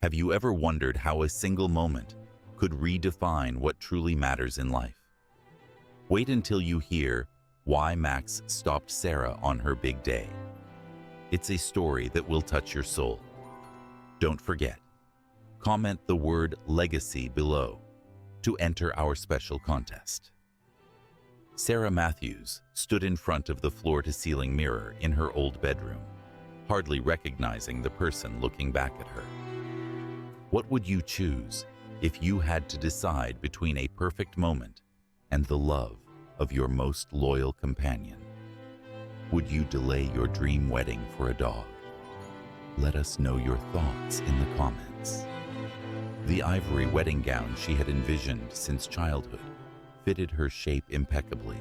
Have you ever wondered how a single moment could redefine what truly matters in life? Wait until you hear why Max stopped Sarah on her big day. It's a story that will touch your soul. Don't forget, comment the word legacy below to enter our special contest. Sarah Matthews stood in front of the floor-to-ceiling mirror in her old bedroom, hardly recognizing the person looking back at her. What would you choose if you had to decide between a perfect moment and the love of your most loyal companion? Would you delay your dream wedding for a dog? Let us know your thoughts in the comments. The ivory wedding gown she had envisioned since childhood fitted her shape impeccably,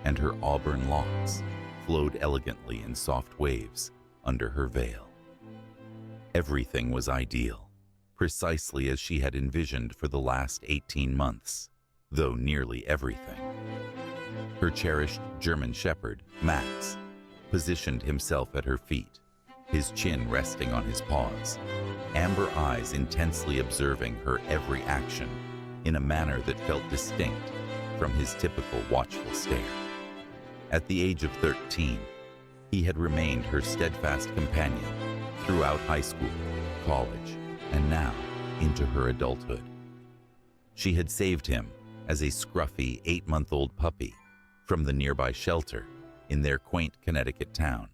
and her auburn locks flowed elegantly in soft waves under her veil. Everything was ideal, precisely as she had envisioned for the last 18 months, though nearly everything. Her cherished German Shepherd, Max, positioned himself at her feet, his chin resting on his paws, amber eyes intensely observing her every action in a manner that felt distinct from his typical watchful stare. At the age of 13, he had remained her steadfast companion throughout high school, college, and now into her adulthood. She had saved him as a scruffy 8-month-old puppy from the nearby shelter in their quaint Connecticut town,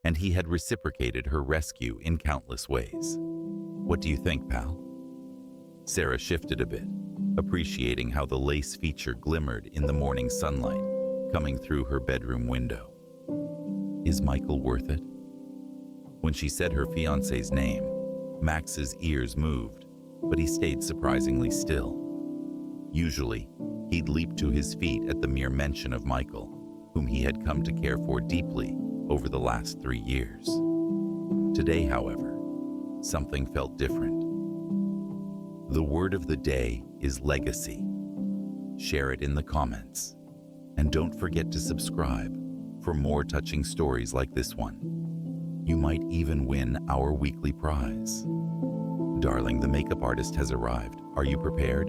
and he had reciprocated her rescue in countless ways. What do you think, pal? Sarah shifted a bit, appreciating how the lace feature glimmered in the morning sunlight coming through her bedroom window. Is Michael worth it? When she said her fiancé's name, Max's ears moved, but he stayed surprisingly still. Usually, he'd leap to his feet at the mere mention of Michael, whom he had come to care for deeply over the last 3 years. Today, however, something felt different. The word of the day is legacy. Share it in the comments. And don't forget to subscribe for more touching stories like this one. You might even win our weekly prize. Darling, the makeup artist has arrived. Are you prepared?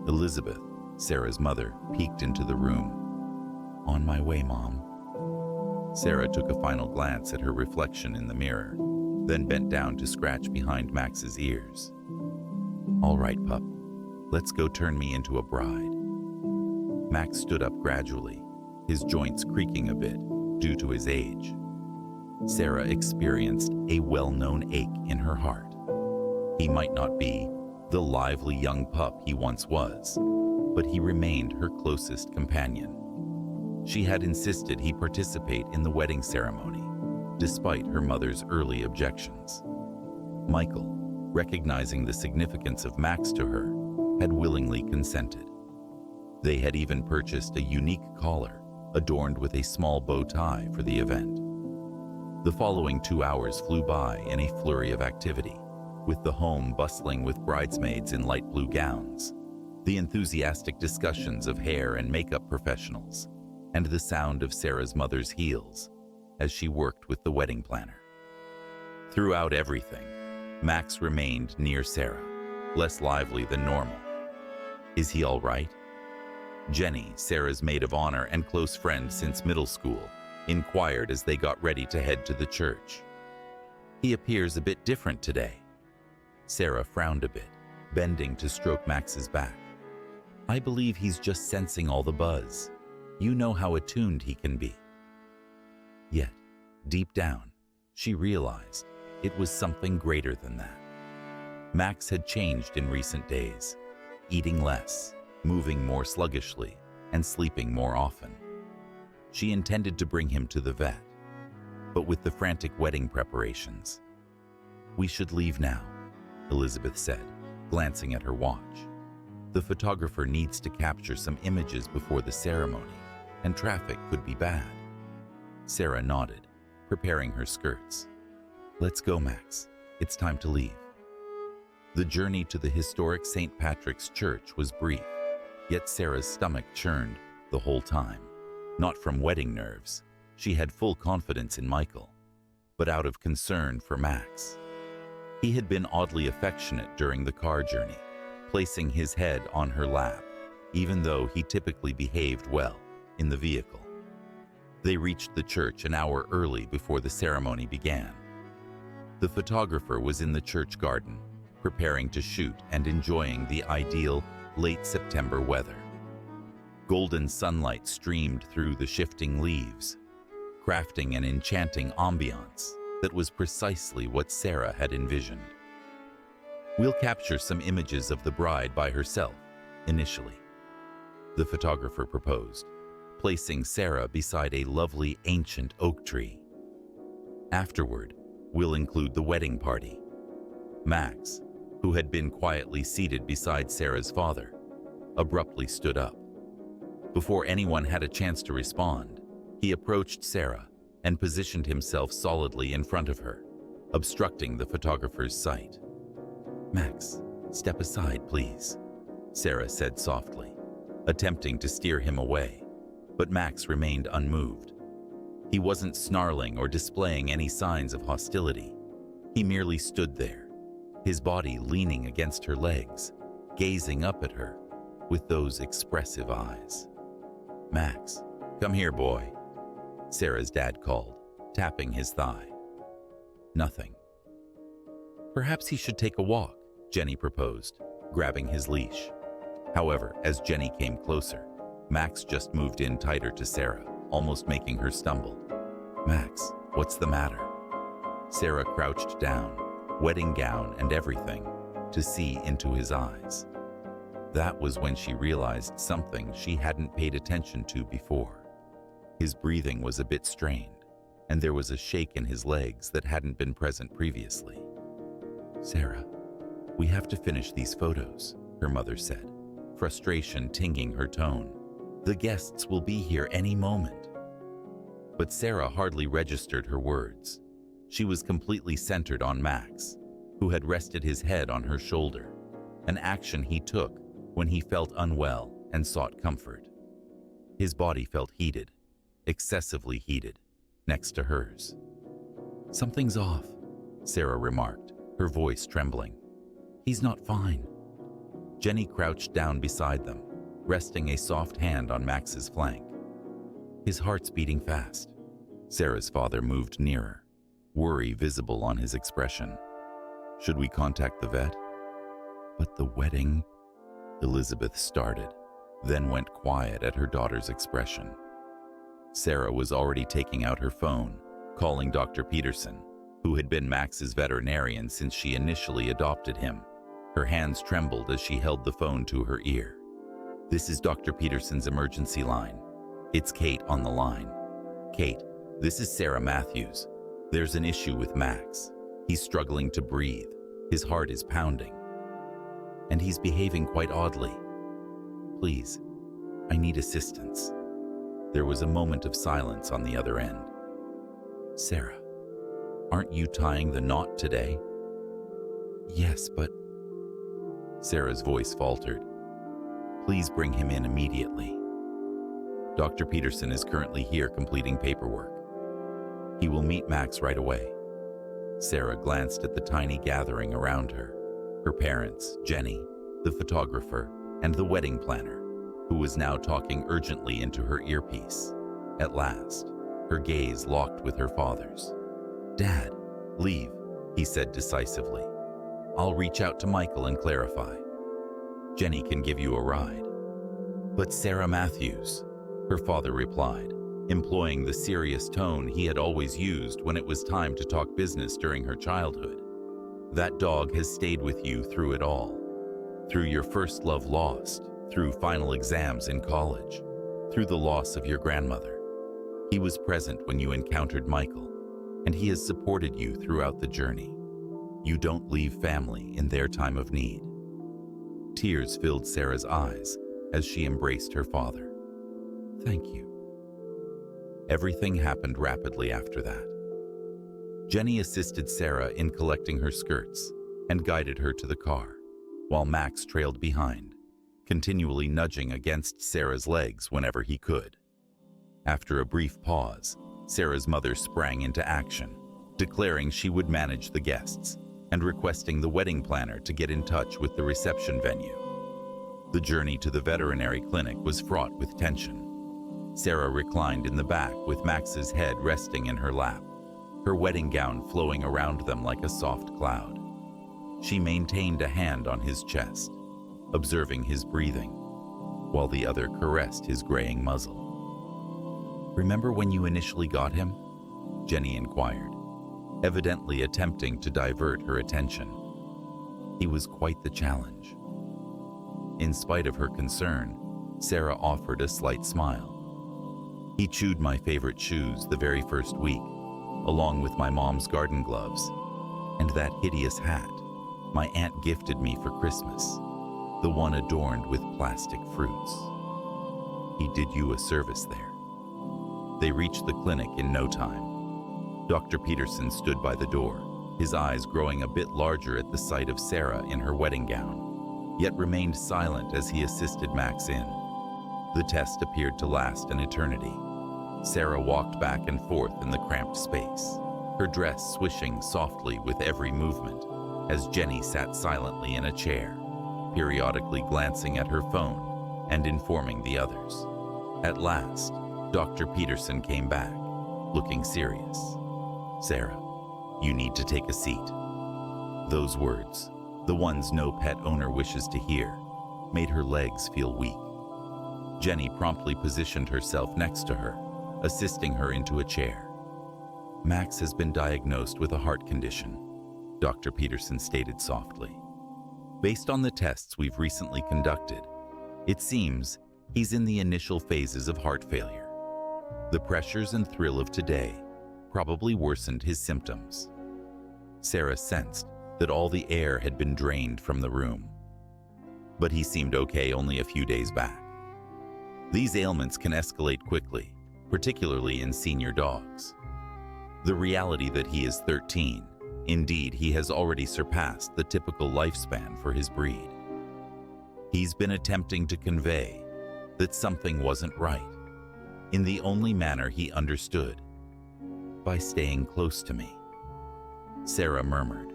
Elizabeth, Sarah's mother, peeked into the room. On my way, Mom. Sarah took a final glance at her reflection in the mirror, then bent down to scratch behind Max's ears. All right, pup, let's go turn me into a bride. Max stood up gradually, his joints creaking a bit due to his age. Sarah experienced a well-known ache in her heart. He might not be the lively young pup he once was, but he remained her closest companion. She had insisted he participate in the wedding ceremony, despite her mother's early objections. Michael, recognizing the significance of Max to her, had willingly consented. They had even purchased a unique collar adorned with a small bow tie for the event. The following 2 hours flew by in a flurry of activity, with the home bustling with bridesmaids in light blue gowns, the enthusiastic discussions of hair and makeup professionals, and the sound of Sarah's mother's heels as she worked with the wedding planner. Throughout everything, Max remained near Sarah, less lively than normal. Is he all right? Jenny, Sarah's maid of honor and close friend since middle school, inquired as they got ready to head to the church. He appears a bit different today. Sarah frowned a bit, bending to stroke Max's back. I believe he's just sensing all the buzz. You know how attuned he can be. Yet, deep down, she realized it was something greater than that. Max had changed in recent days, eating less, moving more sluggishly, and sleeping more often. She intended to bring him to the vet, but with the frantic wedding preparations. We should leave now, Elizabeth said, glancing at her watch. The photographer needs to capture some images before the ceremony, and traffic could be bad. Sarah nodded, preparing her skirts. Let's go, Max. It's time to leave. The journey to the historic St. Patrick's Church was brief, yet Sarah's stomach churned the whole time. Not from wedding nerves. She had full confidence in Michael, but out of concern for Max. He had been oddly affectionate during the car journey, placing his head on her lap, even though he typically behaved well in the vehicle. They reached the church an hour early before the ceremony began. The photographer was in the church garden, preparing to shoot and enjoying the ideal late September weather. Golden sunlight streamed through the shifting leaves, crafting an enchanting ambiance that was precisely what Sarah had envisioned. "We'll capture some images of the bride by herself, initially," the photographer proposed, placing Sarah beside a lovely ancient oak tree. "Afterward, we'll include the wedding party." Max, who had been quietly seated beside Sarah's father, abruptly stood up. Before anyone had a chance to respond, he approached Sarah and positioned himself solidly in front of her, obstructing the photographer's sight. "Max, step aside, please," Sarah said softly, attempting to steer him away, but Max remained unmoved. He wasn't snarling or displaying any signs of hostility. He merely stood there, his body leaning against her legs, gazing up at her with those expressive eyes. "Max, come here, boy," Sarah's dad called, tapping his thigh. Nothing. "Perhaps he should take a walk," Jenny proposed, grabbing his leash. However, as Jenny came closer, Max just moved in tighter to Sarah, almost making her stumble. "Max, what's the matter?" Sarah crouched down, wedding gown and everything, to see into his eyes. That was when she realized something she hadn't paid attention to before. His breathing was a bit strained, and there was a shake in his legs that hadn't been present previously. "Sarah, we have to finish these photos," her mother said, frustration tinging her tone. "The guests will be here any moment." But Sarah hardly registered her words. She was completely centered on Max, who had rested his head on her shoulder, an action he took when he felt unwell and sought comfort. His body felt heated, excessively heated, next to hers. "Something's off," Sarah remarked, her voice trembling. "He's not fine." Jenny crouched down beside them, resting a soft hand on Max's flank. "His heart's beating fast." Sarah's father moved nearer, worry visible on his expression. "Should we contact the vet?" "But the wedding," Elizabeth started, then went quiet at her daughter's expression. Sarah was already taking out her phone, calling Dr. Peterson, who had been Max's veterinarian since she initially adopted him. Her hands trembled as she held the phone to her ear. "This is Dr. Peterson's emergency line. It's Kate on the line. Kate, this is Sarah Matthews. There's an issue with Max. He's struggling to breathe. His heart is pounding. And he's behaving quite oddly. Please, I need assistance." There was a moment of silence on the other end. "Sarah, aren't you tying the knot today?" "Yes, but..." Sarah's voice faltered. "Please bring him in immediately. Dr. Peterson is currently here completing paperwork. He will meet Max right away." Sarah glanced at the tiny gathering around her. Her parents, Jenny, the photographer, and the wedding planner, who was now talking urgently into her earpiece. At last, her gaze locked with her father's. "Dad, leave," he said decisively. "I'll reach out to Michael and clarify. Jenny can give you a ride." "But Sarah Matthews," her father replied, employing the serious tone he had always used when it was time to talk business during her childhood. "That dog has stayed with you through it all. Through your first love lost, through final exams in college, through the loss of your grandmother. He was present when you encountered Michael, and he has supported you throughout the journey. You don't leave family in their time of need." Tears filled Sarah's eyes as she embraced her father. "Thank you." Everything happened rapidly after that. Jenny assisted Sarah in collecting her skirts and guided her to the car, while Max trailed behind, continually nudging against Sarah's legs whenever he could. After a brief pause, Sarah's mother sprang into action, declaring she would manage the guests and requesting the wedding planner to get in touch with the reception venue. The journey to the veterinary clinic was fraught with tension. Sarah reclined in the back with Max's head resting in her lap, her wedding gown flowing around them like a soft cloud. She maintained a hand on his chest, observing his breathing, while the other caressed his graying muzzle. "Remember when you initially got him?" Jenny inquired, evidently attempting to divert her attention. He was quite the challenge. In spite of her concern, Sarah offered a slight smile. "He chewed my favorite shoes the very first week, along with my mom's garden gloves, and that hideous hat my aunt gifted me for Christmas, the one adorned with plastic fruits. He did you a service there." They reached the clinic in no time. Dr. Peterson stood by the door, his eyes growing a bit larger at the sight of Sarah in her wedding gown, yet remained silent as he assisted Max in. The test appeared to last an eternity. Sarah walked back and forth in the cramped space, her dress swishing softly with every movement, as Jenny sat silently in a chair, periodically glancing at her phone and informing the others. At last, Dr. Peterson came back, looking serious. "Sarah, you need to take a seat." Those words, the ones no pet owner wishes to hear, made her legs feel weak. Jenny promptly positioned herself next to her, assisting her into a chair. "Max has been diagnosed with a heart condition," Dr. Peterson stated softly. "Based on the tests we've recently conducted, it seems he's in the initial phases of heart failure. The pressures and thrill of today probably worsened his symptoms." Sarah sensed that all the air had been drained from the room. "But he seemed okay only a few days back. These ailments can escalate quickly, particularly in senior dogs. The reality that he is 13, indeed he has already surpassed the typical lifespan for his breed. He's been attempting to convey that something wasn't right, in the only manner he understood, by staying close to me," Sarah murmured,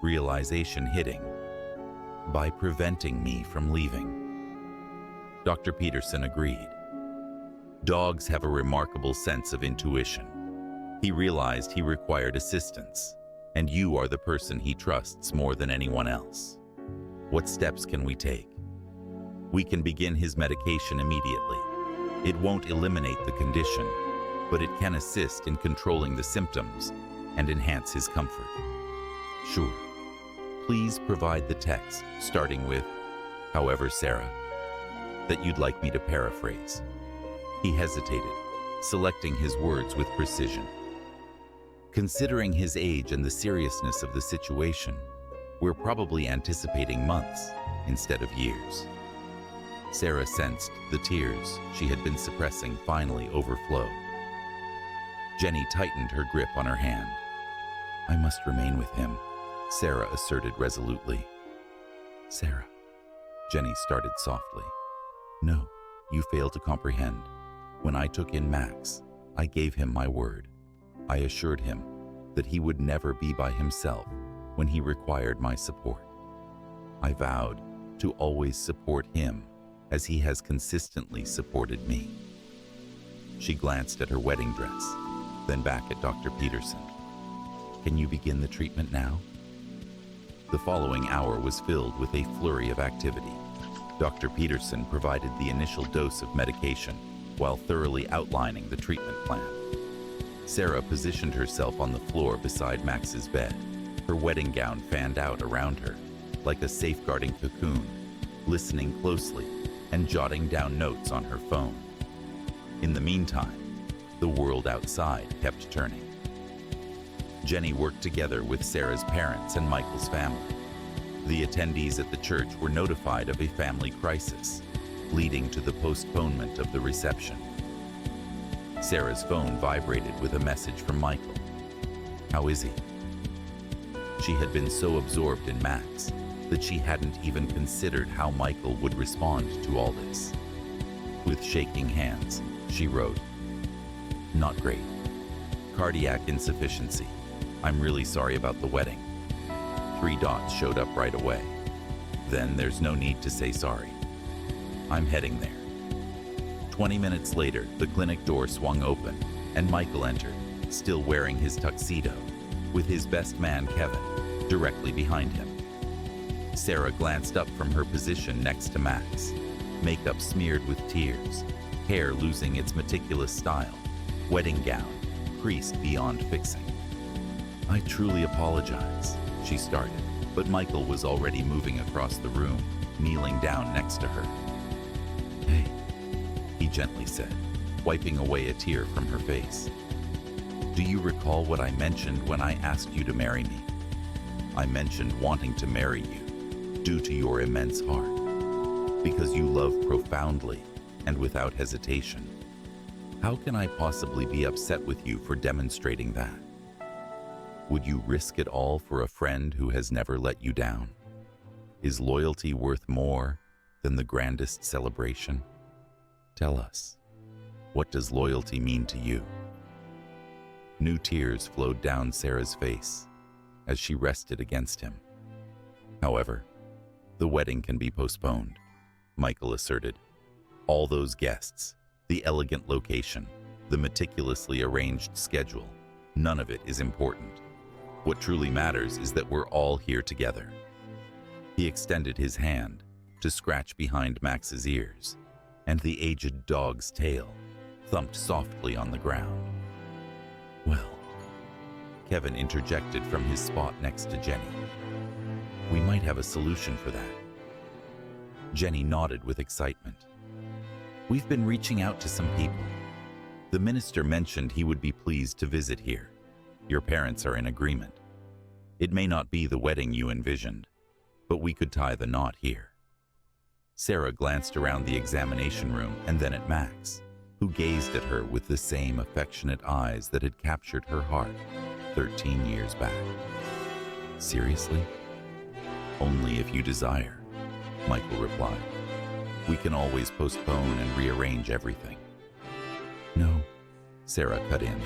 realization hitting, "by preventing me from leaving." Dr. Peterson agreed. Dogs have a remarkable sense of intuition. He realized he required assistance, and you are the person he trusts more than anyone else. "What steps can we take?" "We can begin his medication immediately. It won't eliminate the condition, but it can assist in controlling the symptoms and enhance his comfort." "Sure. Please provide the text, starting with, 'However, Sarah,' that you'd like me to paraphrase." He hesitated, selecting his words with precision. "Considering his age and the seriousness of the situation, we're probably anticipating months instead of years." Sarah sensed the tears she had been suppressing finally overflow. Jenny tightened her grip on her hand. "I must remain with him," Sarah asserted resolutely. "Sarah," Jenny started softly. "No, you fail to comprehend. When I took in Max, I gave him my word. I assured him that he would never be by himself when he required my support. I vowed to always support him as he has consistently supported me." She glanced at her wedding dress, then back at Dr. Peterson. "Can you begin the treatment now?" The following hour was filled with a flurry of activity. Dr. Peterson provided the initial dose of medication while thoroughly outlining the treatment plan. Sarah positioned herself on the floor beside Max's bed, her wedding gown fanned out around her, like a safeguarding cocoon, listening closely and jotting down notes on her phone. In the meantime, the world outside kept turning. Jenny worked together with Sarah's parents and Michael's family. The attendees at the church were notified of a family crisis, leading to the postponement of the reception. Sarah's phone vibrated with a message from Michael. "How is he?" She had been so absorbed in Max that she hadn't even considered how Michael would respond to all this. With shaking hands, she wrote, "Not great. Cardiac insufficiency. I'm really sorry about the wedding." 3 dots showed up right away. Then there's no need to say sorry. I'm heading there. 20 minutes later, the clinic door swung open and Michael entered, still wearing his tuxedo, with his best man, Kevin, directly behind him. Sarah glanced up from her position next to Max, makeup smeared with tears, hair losing its meticulous style, wedding gown creased beyond fixing. "I truly apologize," she started, but Michael was already moving across the room, kneeling down next to her. "Hey," he gently said, wiping away a tear from her face. "Do you recall what I mentioned when I asked you to marry me? I mentioned wanting to marry you due to your immense heart, because you love profoundly and without hesitation. How can I possibly be upset with you for demonstrating that? Would you risk it all for a friend who has never let you down? Is loyalty worth more than the grandest celebration? Tell us, what does loyalty mean to you?" New tears flowed down Sarah's face as she rested against him. "However, the wedding can be postponed," Michael asserted. "All those guests, the elegant location, the meticulously arranged schedule, none of it is important. What truly matters is that we're all here together." He extended his hand to scratch behind Max's ears, and the aged dog's tail thumped softly on the ground. "Well," Kevin interjected from his spot next to Jenny, "we might have a solution for that." Jenny nodded with excitement. "We've been reaching out to some people. The minister mentioned he would be pleased to visit here. Your parents are in agreement. It may not be the wedding you envisioned, but we could tie the knot here." Sarah glanced around the examination room and then at Max, who gazed at her with the same affectionate eyes that had captured her heart 13 years back. "Seriously?" "Only if you desire," Michael replied. "We can always postpone and rearrange everything." "No," Sarah cut in,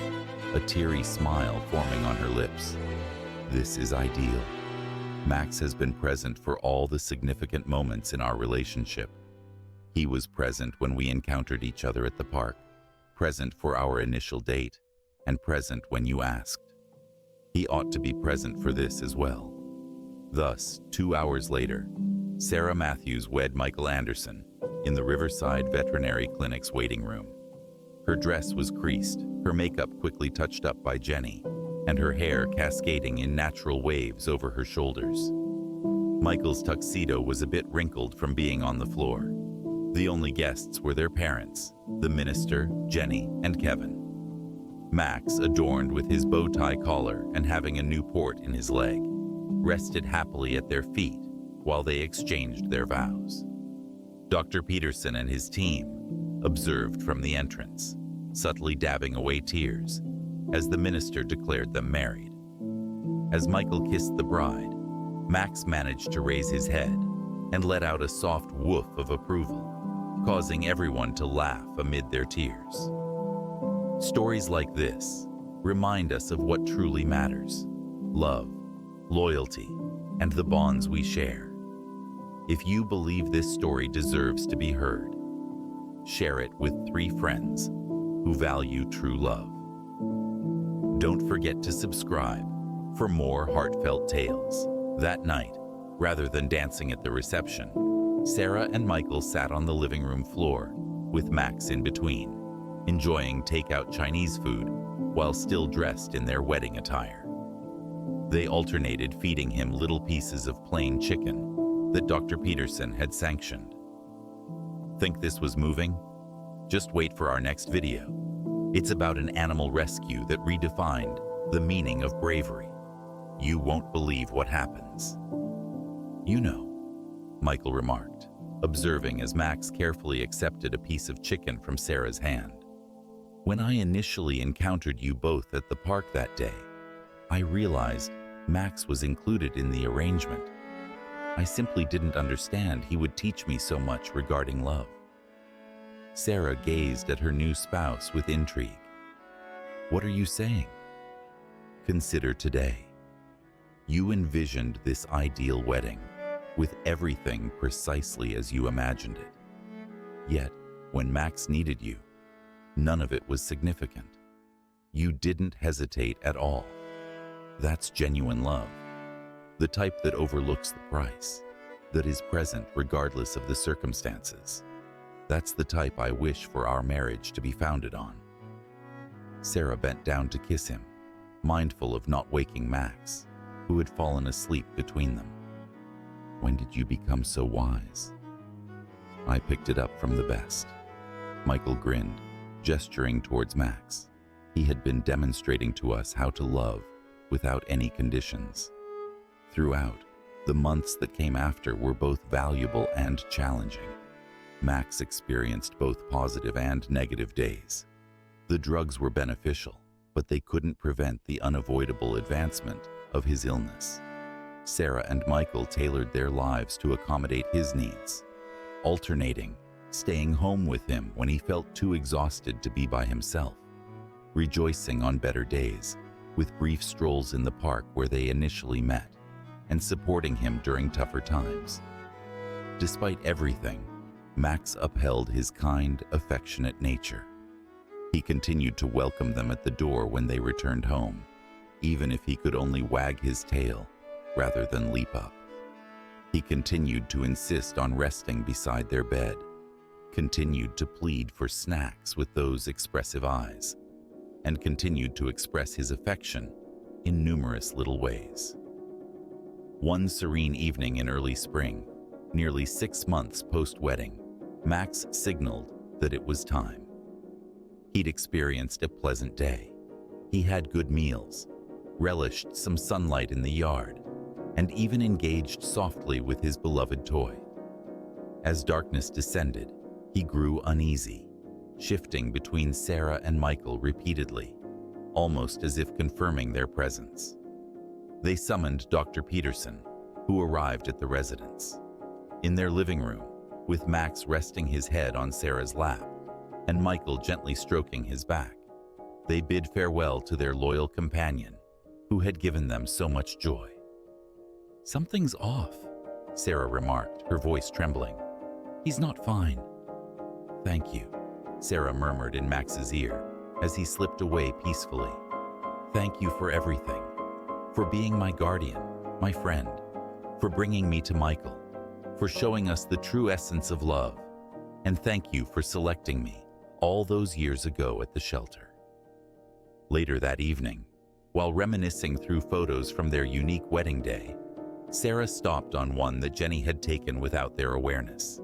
a teary smile forming on her lips. "This is ideal. Max has been present for all the significant moments in our relationship. He was present when we encountered each other at the park, present for our initial date, and present when you asked. He ought to be present for this as well." Thus, 2 hours later, Sarah Matthews wed Michael Anderson in the Riverside Veterinary Clinic's waiting room. Her dress was creased, her makeup quickly touched up by Jenny, and her hair cascading in natural waves over her shoulders. Michael's tuxedo was a bit wrinkled from being on the floor. The only guests were their parents, the minister, Jenny, and Kevin. Max, adorned with his bow tie collar and having a new port in his leg, rested happily at their feet while they exchanged their vows. Dr. Peterson and his team observed from the entrance, subtly dabbing away tears, as the minister declared them married. As Michael kissed the bride, Max managed to raise his head and let out a soft woof of approval, causing everyone to laugh amid their tears. Stories like this remind us of what truly matters: love, loyalty, and the bonds we share. If you believe this story deserves to be heard, share it with 3 friends who value true love. Don't forget to subscribe for more heartfelt tales. That night, rather than dancing at the reception, Sarah and Michael sat on the living room floor with Max in between, enjoying takeout Chinese food while still dressed in their wedding attire. They alternated feeding him little pieces of plain chicken that Dr. Peterson had sanctioned. Think this was moving? Just wait for our next video. It's about an animal rescue that redefined the meaning of bravery. You won't believe what happens. "You know," Michael remarked, observing as Max carefully accepted a piece of chicken from Sarah's hand. "When I initially encountered you both at the park that day, I realized Max was included in the arrangement. I simply didn't understand he would teach me so much regarding love." Sarah gazed at her new spouse with intrigue. "What are you saying?" "Consider today. You envisioned this ideal wedding, with everything precisely as you imagined it. Yet, when Max needed you, none of it was significant. You didn't hesitate at all. That's genuine love. The type that overlooks the price, that is present regardless of the circumstances. That's the type I wish for our marriage to be founded on. Sarah bent down to kiss him, mindful of not waking Max, who had fallen asleep between them. When did you become so wise? I picked it up from the best. Michael grinned, gesturing towards Max. He had been demonstrating to us how to love without any conditions. Throughout, the months that came after were both valuable and challenging. Max experienced both positive and negative days. The drugs were beneficial, but they couldn't prevent the unavoidable advancement of his illness. Sarah and Michael tailored their lives to accommodate his needs, alternating, staying home with him when he felt too exhausted to be by himself, rejoicing on better days, with brief strolls in the park where they initially met, and supporting him during tougher times. Despite everything, Max upheld his kind, affectionate nature. He continued to welcome them at the door when they returned home, even if he could only wag his tail rather than leap up. He continued to insist on resting beside their bed, continued to plead for snacks with those expressive eyes, and continued to express his affection in numerous little ways. One serene evening in early spring, nearly 6 months post-wedding, Max signaled that it was time. He'd experienced a pleasant day. He had good meals, relished some sunlight in the yard, and even engaged softly with his beloved toy. As darkness descended, he grew uneasy, shifting between Sarah and Michael repeatedly, almost as if confirming their presence. They summoned Dr. Peterson, who arrived at the residence. In their living room, with Max resting his head on Sarah's lap and Michael gently stroking his back, they bid farewell to their loyal companion, who had given them so much joy. "Something's off," Sarah remarked, her voice trembling. "He's not fine." "Thank you," Sarah murmured in Max's ear as he slipped away peacefully. "Thank you for everything, for being my guardian, my friend, for bringing me to Michael, for showing us the true essence of love, and thank you for selecting me all those years ago at the shelter." Later that evening, while reminiscing through photos from their unique wedding day, Sarah stopped on one that Jenny had taken without their awareness.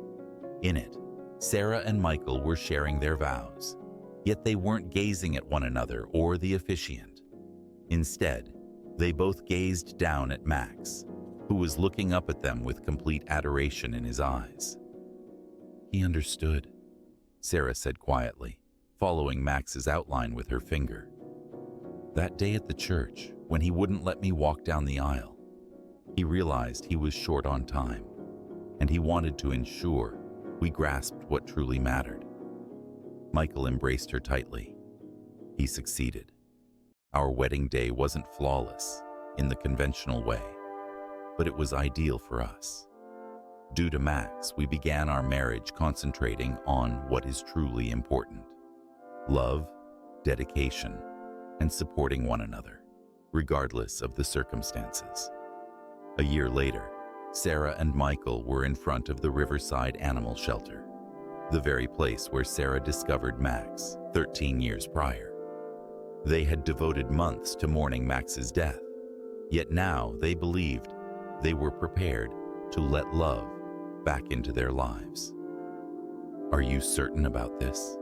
In it, Sarah and Michael were sharing their vows, yet they weren't gazing at one another or the officiant. Instead, they both gazed down at Max, who was looking up at them with complete adoration in his eyes. "He understood," Sarah said quietly, following Max's outline with her finger. "That day at the church, when he wouldn't let me walk down the aisle, he realized he was short on time, and he wanted to ensure we grasped what truly mattered." Michael embraced her tightly. He succeeded. Our wedding day wasn't flawless in the conventional way, but it was ideal for us. Due to Max, we began our marriage concentrating on what is truly important: love, dedication, and supporting one another, regardless of the circumstances. A year later, Sarah and Michael were in front of the Riverside Animal Shelter, the very place where Sarah discovered Max 13 years prior. They had devoted months to mourning Max's death, yet now they believed they were prepared to let love back into their lives. "Are you certain about this?"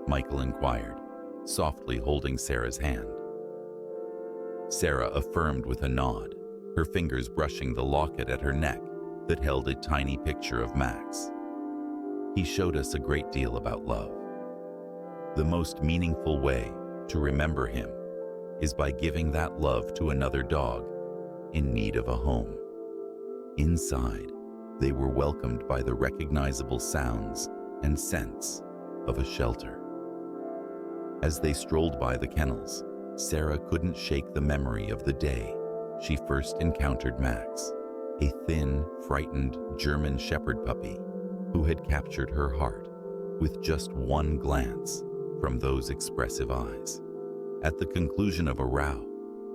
Michael inquired, softly holding Sarah's hand. Sarah affirmed with a nod, her fingers brushing the locket at her neck that held a tiny picture of Max. "He showed us a great deal about love. The most meaningful way to remember him is by giving that love to another dog in need of a home." Inside, they were welcomed by the recognizable sounds and scents of a shelter. As they strolled by the kennels, Sarah couldn't shake the memory of the day she first encountered Max, a thin, frightened German Shepherd puppy who had captured her heart with just one glance from those expressive eyes. At the conclusion of a row,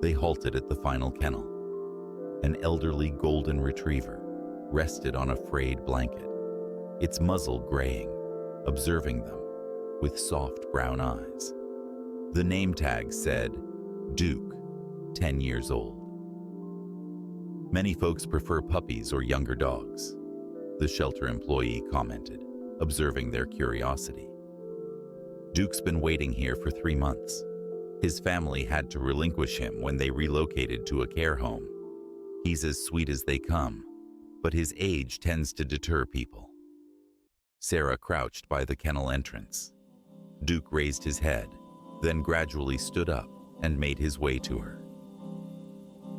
they halted at the final kennel. An elderly golden retriever rested on a frayed blanket, its muzzle graying, observing them with soft brown eyes. The name tag said, Duke, 10 years old. Many folks prefer puppies or younger dogs, the shelter employee commented, observing their curiosity. Duke's been waiting here for 3 months. His family had to relinquish him when they relocated to a care home. He's as sweet as they come, but his age tends to deter people. Sarah crouched by the kennel entrance. Duke raised his head, then gradually stood up and made his way to her.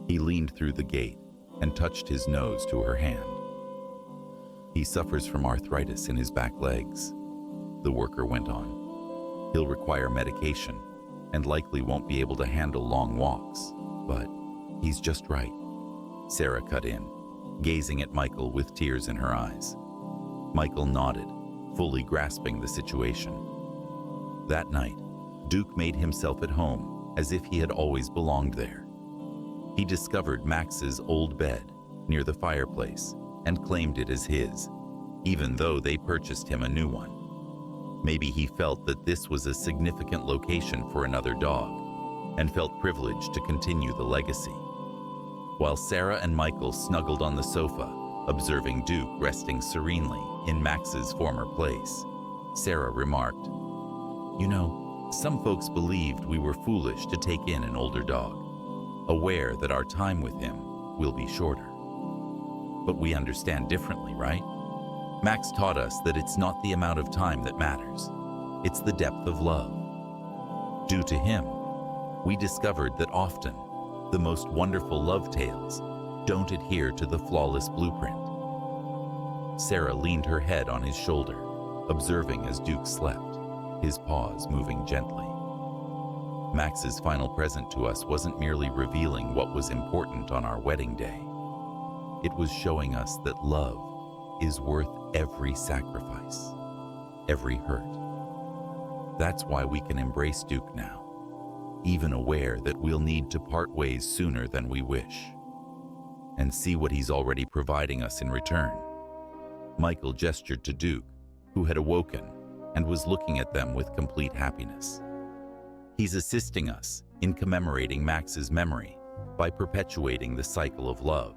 He leaned through the gate and touched his nose to her hand. He suffers from arthritis in his back legs, the worker went on. He'll require medication and likely won't be able to handle long walks, but he's just right. Sarah cut in, gazing at Michael with tears in her eyes. Michael nodded, fully grasping the situation. That night, Duke made himself at home as if he had always belonged there. He discovered Max's old bed near the fireplace and claimed it as his, even though they purchased him a new one. Maybe he felt that this was a significant location for another dog and felt privileged to continue the legacy. While Sarah and Michael snuggled on the sofa, observing Duke resting serenely in Max's former place, Sarah remarked, "You know, some folks believed we were foolish to take in an older dog, aware that our time with him will be shorter. But we understand differently, right? Max taught us that it's not the amount of time that matters, it's the depth of love. Due to him, we discovered that often the most wonderful love tales don't adhere to the flawless blueprint." Sarah leaned her head on his shoulder, observing as Duke slept, his paws moving gently. Max's final present to us wasn't merely revealing what was important on our wedding day. It was showing us that love is worth every sacrifice, every hurt. That's why we can embrace Duke now, even aware that we'll need to part ways sooner than we wish, and see what he's already providing us in return. Michael gestured to Duke, who had awoken and was looking at them with complete happiness. He's assisting us in commemorating Max's memory by perpetuating the cycle of love.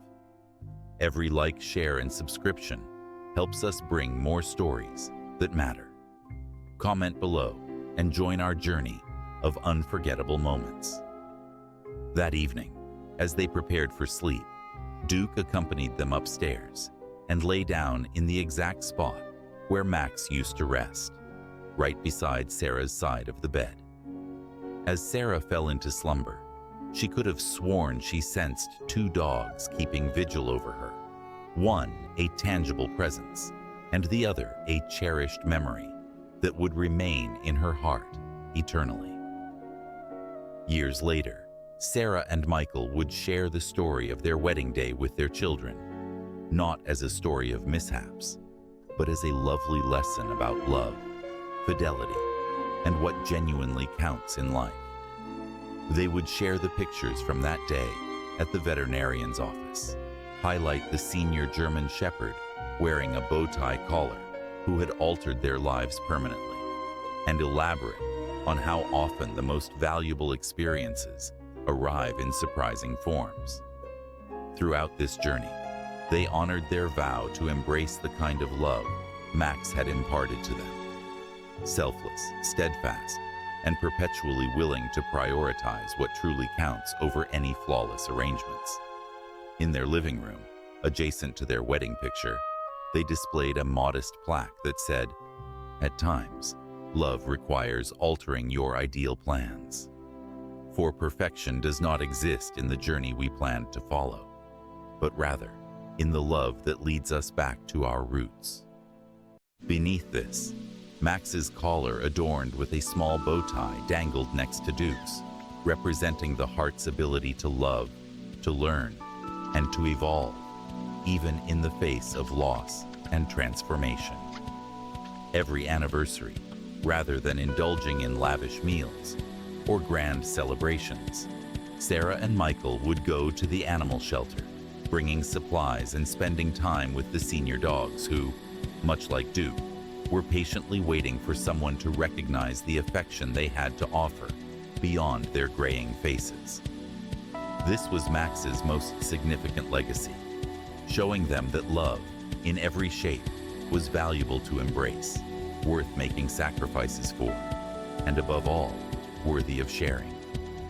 Every like, share, and subscription helps us bring more stories that matter. Comment below and join our journey of unforgettable moments. That evening, as they prepared for sleep, Duke accompanied them upstairs and lay down in the exact spot where Max used to rest, right beside Sarah's side of the bed. As Sarah fell into slumber, she could have sworn she sensed 2 dogs keeping vigil over her, one a tangible presence, and the other a cherished memory that would remain in her heart eternally. Years later, Sarah and Michael would share the story of their wedding day with their children, not as a story of mishaps, but as a lovely lesson about love, fidelity, and what genuinely counts in life. They would share the pictures from that day at the veterinarian's office, highlight the senior German Shepherd wearing a bow tie collar who had altered their lives permanently, and elaborate on how often the most valuable experiences arrive in surprising forms. Throughout this journey, they honored their vow to embrace the kind of love Max had imparted to them. Selfless, steadfast, and perpetually willing to prioritize what truly counts over any flawless arrangements. In their living room, adjacent to their wedding picture, they displayed a modest plaque that said, "At times, love requires altering your ideal plans. For perfection does not exist in the journey we planned to follow, but rather in the love that leads us back to our roots." Beneath this, Max's collar adorned with a small bow tie dangled next to Duke's, representing the heart's ability to love to learn, and to evolve, even in the face of loss and transformation. Every anniversary, rather than indulging in lavish meals or grand celebrations, Sarah and Michael would go to the animal shelter, bringing supplies and spending time with the senior dogs who, much like Duke, were patiently waiting for someone to recognize the affection they had to offer beyond their graying faces. This was Max's most significant legacy, showing them that love, in every shape, was valuable to embrace, worth making sacrifices for, and above all, worthy of sharing,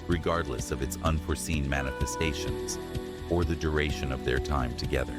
regardless of its unforeseen manifestations or the duration of their time together.